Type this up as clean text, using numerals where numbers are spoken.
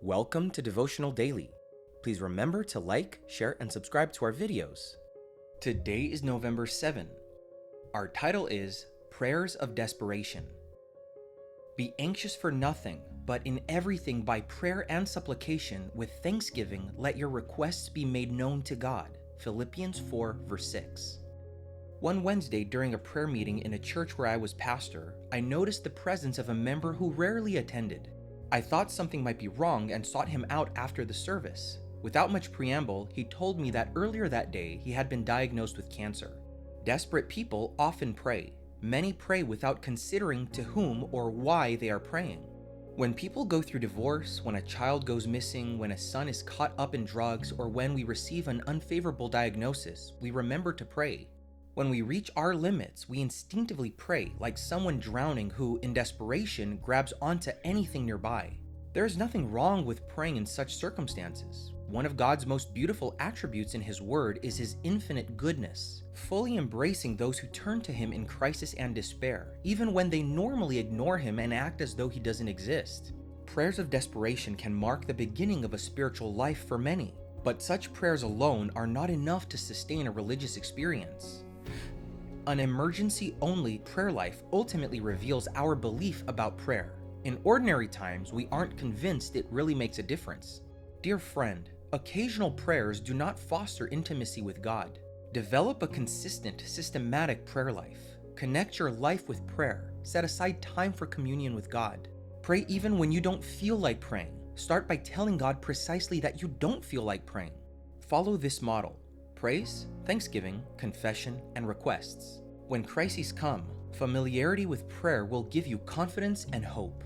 Welcome to Devotional Daily. Please remember to like, share, and subscribe to our videos. Today is November 7. Our title is Prayers of Desperation. Be anxious for nothing, but in everything by prayer and supplication with thanksgiving let your requests be made known to God. Philippians 4 verse 6. One Wednesday during a prayer meeting in a church where I was pastor, I noticed the presence of a member who rarely attended. I thought something might be wrong and sought him out after the service. Without much preamble, he told me that earlier that day he had been diagnosed with cancer. Desperate people often pray. Many pray without considering to whom or why they are praying. When people go through divorce, when a child goes missing, when a son is caught up in drugs, or when we receive an unfavorable diagnosis, we remember to pray. When we reach our limits, we instinctively pray like someone drowning who, in desperation, grabs onto anything nearby. There is nothing wrong with praying in such circumstances. One of God's most beautiful attributes in His Word is His infinite goodness, fully embracing those who turn to Him in crisis and despair, even when they normally ignore Him and act as though He doesn't exist. Prayers of desperation can mark the beginning of a spiritual life for many, but such prayers alone are not enough to sustain a religious experience. An emergency-only prayer life ultimately reveals our belief about prayer. In ordinary times, we aren't convinced it really makes a difference. Dear friend, occasional prayers do not foster intimacy with God. Develop a consistent, systematic prayer life. Connect your life with prayer. Set aside time for communion with God. Pray even when you don't feel like praying. Start by telling God precisely that you don't feel like praying. Follow this model: praise, thanksgiving, confession, and requests. When crises come, familiarity with prayer will give you confidence and hope.